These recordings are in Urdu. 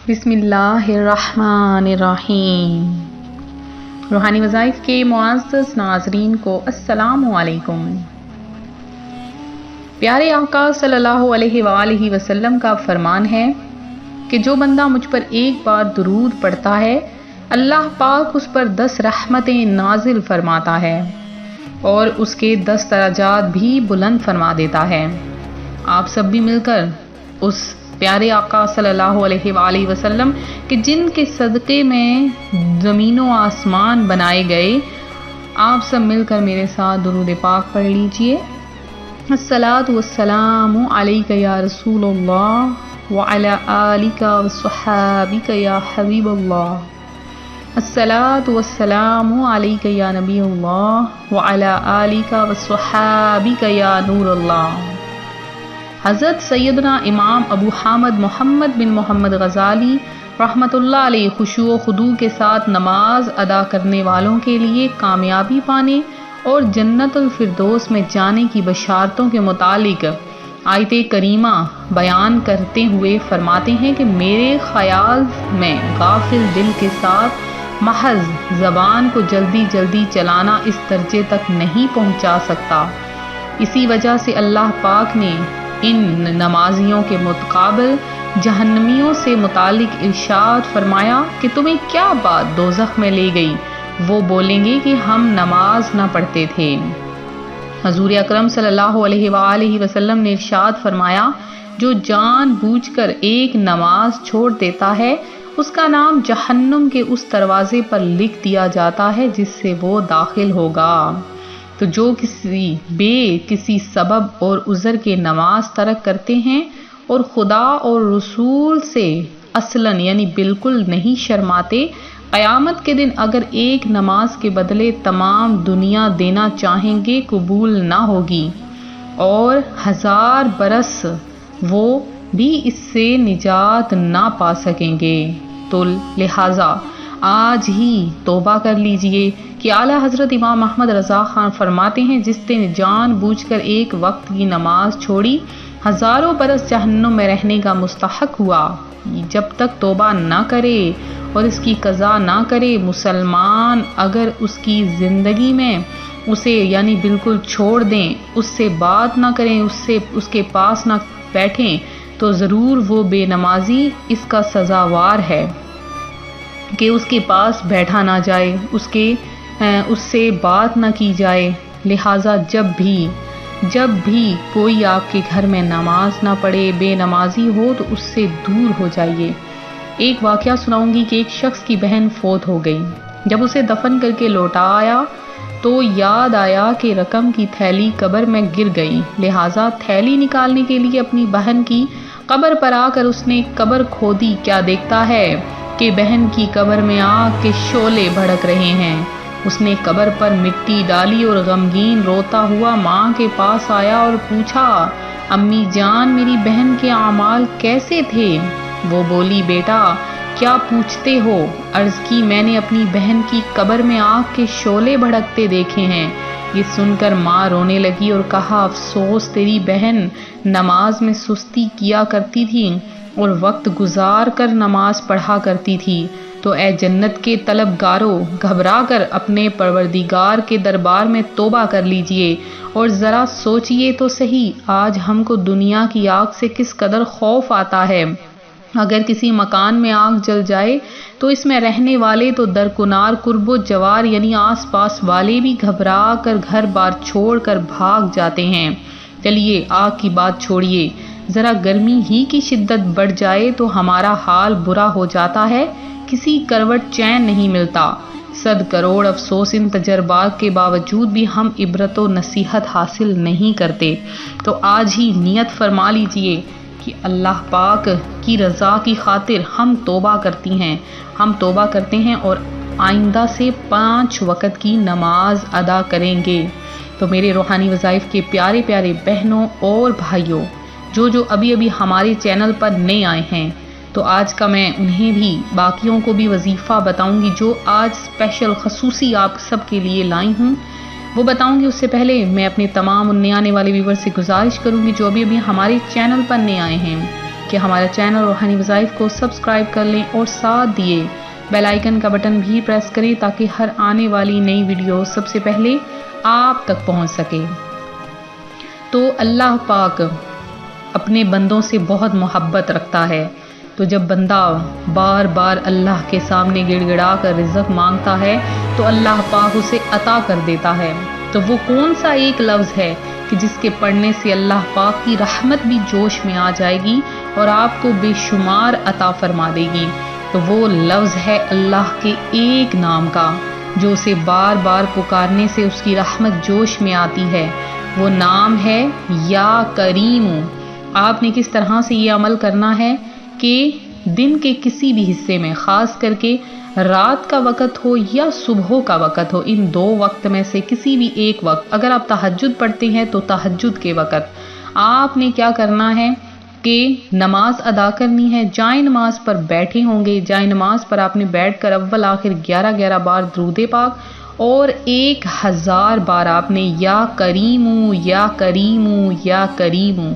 بسم اللہ الرحمن الرحیم۔ روحانی وظائف کے معزز ناظرین کو السلام علیکم۔ پیارے آقا صلی اللہ علیہ وآلہ وسلم کا فرمان ہے کہ جو بندہ مجھ پر ایک بار درود پڑھتا ہے اللہ پاک اس پر 10 رحمتیں نازل فرماتا ہے اور اس کے 10 درجات بھی بلند فرما دیتا ہے۔ آپ سب بھی مل کر اس پیارے آقا صلی اللہ علیہ وآلہ وسلم کہ جن کے صدقے میں زمین و آسمان بنائے گئے، آپ سب مل کر میرے ساتھ درود پاک پڑھ لیجئے۔ الصلاۃ والسلام علیک یا رسول اللہ وعلی آلک وصحابک یا حبیب اللہ۔ الصلاۃ والسلام علیک یا نبی اللہ وعلی آلک وصحابک یا نور اللہ۔ حضرت سیدنا امام ابو حامد محمد بن محمد غزالی رحمۃ اللہ علیہ خشوع و خضوع کے ساتھ نماز ادا کرنے والوں کے لیے کامیابی پانے اور جنت الفردوس میں جانے کی بشارتوں کے متعلق آیت کریمہ بیان کرتے ہوئے فرماتے ہیں کہ میرے خیال میں غافل دل کے ساتھ محض زبان کو جلدی جلدی چلانا اس درجے تک نہیں پہنچا سکتا۔ اسی وجہ سے اللہ پاک نے ان نمازیوں کے متقابل جہنمیوں سے متعلق ارشاد فرمایا کہ تمہیں کیا بات دوزخ میں لے گئی؟ وہ بولیں گے کہ ہم نماز نہ پڑھتے تھے۔ حضور اکرم صلی اللہ علیہ وآلہ وسلم نے ارشاد فرمایا جو جان بوجھ کر ایک نماز چھوڑ دیتا ہے اس کا نام جہنم کے اس دروازے پر لکھ دیا جاتا ہے جس سے وہ داخل ہوگا۔ تو جو کسی سبب اور عذر کے نماز ترک کرتے ہیں اور خدا اور رسول سے اصلاً یعنی بالکل نہیں شرماتے، قیامت کے دن اگر ایک نماز کے بدلے تمام دنیا دینا چاہیں گے قبول نہ ہوگی اور 1000 برس وہ بھی اس سے نجات نہ پا سکیں گے۔ تو لہٰذا آج ہی توبہ کر لیجئے کہ اعلیٰ حضرت امام احمد رضا خان فرماتے ہیں جس نے جان بوجھ کر ایک وقت کی نماز چھوڑی 1000 برس جہنم میں رہنے کا مستحق ہوا۔ جب تک توبہ نہ کرے اور اس کی قضا نہ کرے مسلمان اگر اس کی زندگی میں اسے یعنی بالکل چھوڑ دیں، اس سے بات نہ کریں، اس کے پاس نہ بیٹھیں تو ضرور وہ بے نمازی اس کا سزاوار ہے کہ اس کے پاس بیٹھا نہ جائے، اس سے بات نہ کی جائے۔ لہٰذا جب بھی کوئی آپ کے گھر میں نماز نہ پڑھے، بے نمازی ہو تو اس سے دور ہو جائیے۔ ایک واقعہ سناؤں گی کہ ایک شخص کی بہن فوت ہو گئی۔ جب اسے دفن کر کے لوٹا آیا تو یاد آیا کہ رقم کی تھیلی قبر میں گر گئی، لہٰذا تھیلی نکالنے کے لیے اپنی بہن کی قبر پر آ کر اس نے قبر کھودی۔ کیا دیکھتا ہے کہ بہن کی قبر میں آگ کے شعلے بھڑک رہے ہیں۔ اس نے قبر پر مٹی ڈالی اور غمگین روتا ہوا ماں کے پاس آیا اور پوچھا امی جان میری بہن کے اعمال کیسے تھے؟ وہ بولی بیٹا کیا پوچھتے ہو؟ عرض کی میں نے اپنی بہن کی قبر میں آگ کے شعلے بھڑکتے دیکھے ہیں۔ یہ سن کر ماں رونے لگی اور کہا افسوس تیری بہن نماز میں سستی کیا کرتی تھی اور وقت گزار کر نماز پڑھا کرتی تھی۔ تو اے جنت کے طلبگاروں گھبرا کر اپنے پروردگار کے دربار میں توبہ کر لیجئے اور ذرا سوچئے تو صحیح آج ہم کو دنیا کی آگ سے کس قدر خوف آتا ہے۔ اگر کسی مکان میں آگ جل جائے تو اس میں رہنے والے تو درکنار قرب و جوار یعنی آس پاس والے بھی گھبرا کر گھر بار چھوڑ کر بھاگ جاتے ہیں۔ چلیے آگ کی بات چھوڑیے، ذرا گرمی ہی کی شدت بڑھ جائے تو ہمارا حال برا ہو جاتا ہے، کسی کروٹ چین نہیں ملتا۔ 100 کروڑ افسوس ان تجربات کے باوجود بھی ہم عبرت و نصیحت حاصل نہیں کرتے۔ تو آج ہی نیت فرما لیجئے کہ اللہ پاک کی رضا کی خاطر ہم توبہ کرتے ہیں اور آئندہ سے 5 وقت کی نماز ادا کریں گے۔ تو میرے روحانی وظائف کے پیارے پیارے بہنوں اور بھائیوں جو ابھی ہمارے چینل پر نئے آئے ہیں تو آج کا میں انہیں بھی باقیوں کو بھی وظیفہ بتاؤں گی جو آج اسپیشل خصوصی آپ سب کے لیے لائی ہوں، وہ بتاؤں گی۔ اس سے پہلے میں اپنے تمام نئے آنے والے ویور سے گزارش کروں گی جو ابھی ہمارے چینل پر نئے آئے ہیں کہ ہمارا چینل روحانی وظائف کو سبسکرائب کر لیں اور ساتھ دیے بیل آئیکن کا بٹن بھی پریس کریں تاکہ ہر آنے والی نئی ویڈیو سب سے پہلے آپ تک پہنچ سکے۔ تو اللہ پاک اپنے بندوں سے بہت محبت رکھتا ہے، تو جب بندہ بار بار اللہ کے سامنے گڑ گڑا کر رزق مانگتا ہے تو اللہ پاک اسے عطا کر دیتا ہے۔ تو وہ کون سا ایک لفظ ہے کہ جس کے پڑھنے سے اللہ پاک کی رحمت بھی جوش میں آ جائے گی اور آپ کو بے شمار عطا فرما دے گی؟ تو وہ لفظ ہے اللہ کے ایک نام کا، جو اسے بار بار پکارنے سے اس کی رحمت جوش میں آتی ہے۔ وہ نام ہے یا کریم۔ آپ نے کس طرح سے یہ عمل کرنا ہے کہ دن کے کسی بھی حصے میں، خاص کر کے رات کا وقت ہو یا صبح کا وقت ہو، ان دو وقت میں سے کسی بھی ایک وقت، اگر آپ تہجد پڑھتے ہیں تو تہجد کے وقت آپ نے کیا کرنا ہے کہ نماز ادا کرنی ہے۔ جائے نماز پر بیٹھے ہوں گے، جائے نماز پر آپ نے بیٹھ کر اول آخر 11 بار درود پاک اور 1000 بار آپ نے یا کریمو یا کریمو یا کریمو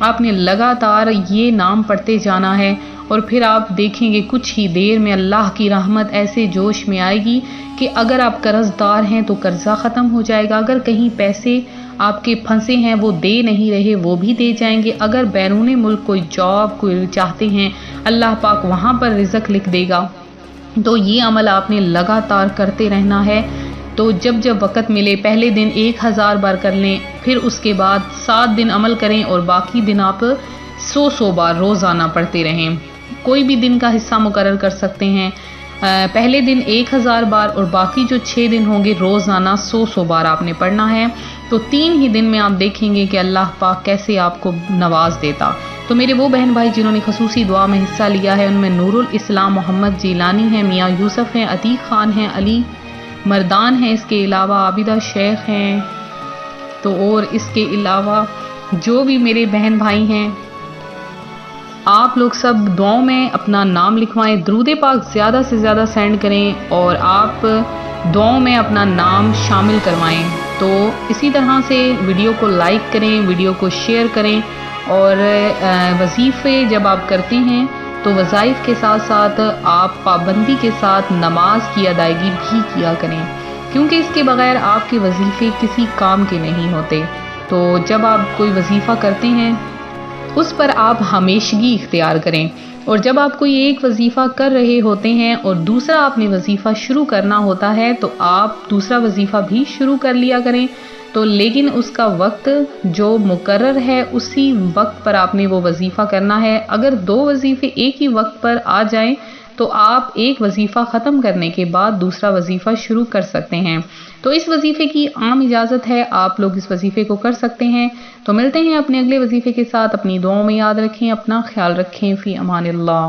آپ نے لگاتار یہ نام پڑھتے جانا ہے، اور پھر آپ دیکھیں گے کچھ ہی دیر میں اللہ کی رحمت ایسے جوش میں آئے گی کہ اگر آپ قرض دار ہیں تو قرضہ ختم ہو جائے گا، اگر کہیں پیسے آپ کے پھنسے ہیں وہ دے نہیں رہے وہ بھی دے جائیں گے، اگر بیرون ملک کوئی جاب کوئی چاہتے ہیں اللہ پاک وہاں پر رزق لکھ دے گا۔ تو یہ عمل آپ نے لگاتار کرتے رہنا ہے۔ تو جب جب وقت ملے پہلے دن 1000 بار کر لیں، پھر اس کے بعد 7 دن عمل کریں اور باقی دن آپ 100 بار روزانہ پڑھتے رہیں۔ کوئی بھی دن کا حصہ مقرر کر سکتے ہیں، پہلے دن 1000 بار اور باقی جو 6 دن ہوں گے روزانہ 100 بار آپ نے پڑھنا ہے۔ تو 3 ہی دن میں آپ دیکھیں گے کہ اللہ پاک کیسے آپ کو نواز دیتا۔ تو میرے وہ بہن بھائی جنہوں نے خصوصی دعا میں حصہ لیا ہے ان میں نور الاسلام محمد جیلانی ہیں، میاں یوسف ہیں، عتیق خان ہیں، علی مردان ہیں، اس کے علاوہ عابدہ شیخ ہیں، تو اور اس کے علاوہ جو بھی میرے بہن بھائی ہیں آپ لوگ سب دعاؤں میں اپنا نام لکھوائیں، درود پاک زیادہ سے زیادہ سینڈ کریں اور آپ دعاؤں میں اپنا نام شامل کروائیں۔ تو اسی طرح سے ویڈیو کو لائک کریں، ویڈیو کو شیئر کریں، اور وظیفے جب آپ کرتے ہیں تو وظائف کے ساتھ ساتھ آپ پابندی کے ساتھ نماز کی ادائیگی بھی کیا کریں، کیونکہ اس کے بغیر آپ کے وظیفے کسی کام کے نہیں ہوتے۔ تو جب آپ کوئی وظیفہ کرتے ہیں اس پر آپ ہمیشگی اختیار کریں، اور جب آپ کوئی ایک وظیفہ کر رہے ہوتے ہیں اور دوسرا آپ نے وظیفہ شروع کرنا ہوتا ہے تو آپ دوسرا وظیفہ بھی شروع کر لیا کریں، تو لیکن اس کا وقت جو مقرر ہے اسی وقت پر آپ نے وہ وظیفہ کرنا ہے۔ اگر 2 وظیفے ایک ہی وقت پر آ جائیں تو آپ ایک وظیفہ ختم کرنے کے بعد دوسرا وظیفہ شروع کر سکتے ہیں۔ تو اس وظیفے کی عام اجازت ہے، آپ لوگ اس وظیفے کو کر سکتے ہیں۔ تو ملتے ہیں اپنے اگلے وظیفے کے ساتھ، اپنی دعاؤں میں یاد رکھیں، اپنا خیال رکھیں، فی امان اللہ۔